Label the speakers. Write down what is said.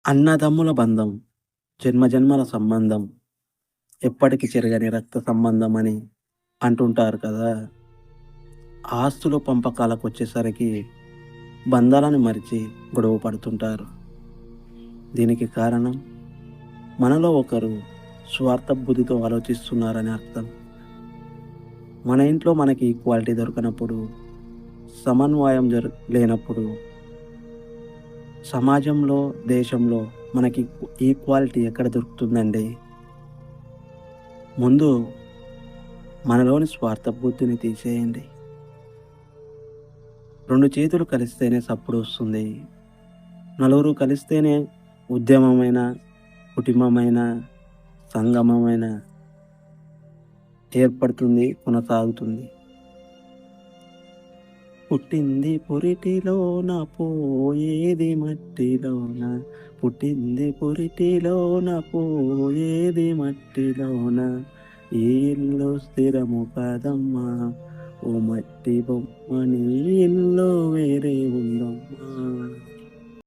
Speaker 1: అన్నదమ్ముల బంధం, జన్మజన్మల సంబంధం, ఎప్పటికి చెరగని రక్త సంబంధం అని అంటుంటారు కదా! ఆస్తుల పంపకాలకొచ్చేసరికి బంధాలను మరిచి గొడవ పడుతుంటారు. దీనికి కారణం మనలో ఒకరు స్వార్థ బుద్ధితో ఆలోచిస్తున్నారని అర్థం. మన ఇంట్లో మనకి ఈక్వాలిటీ దొరకనప్పుడు, సమన్వయం లేనప్పుడు, సమాజంలో, దేశంలో మనకి ఈక్వాలిటీ ఎక్కడ దొరుకుతుందండి? ముందు మనలోని స్వార్థ బుద్ధిని తీసేయండి. 2 చేతులు కలిస్తేనే సప్పుడొస్తుంది. నలుగురు కలిస్తేనే ఉద్యమమైన, కుటుంబమైన, సంగమమైన ఏర్పడుతుంది, కొనసాగుతుంది. పుట్టింది పురిటిలోన పోయేది మట్టిలోన, పుట్టింది పురిటిలోన పోయేది మట్టిలోన, ఈ ఇల్లు స్థిరము కాదమ్మా, ఓ మట్టి బొమ్మ నీ ఇల్లు వేరే ఉందమ్మా.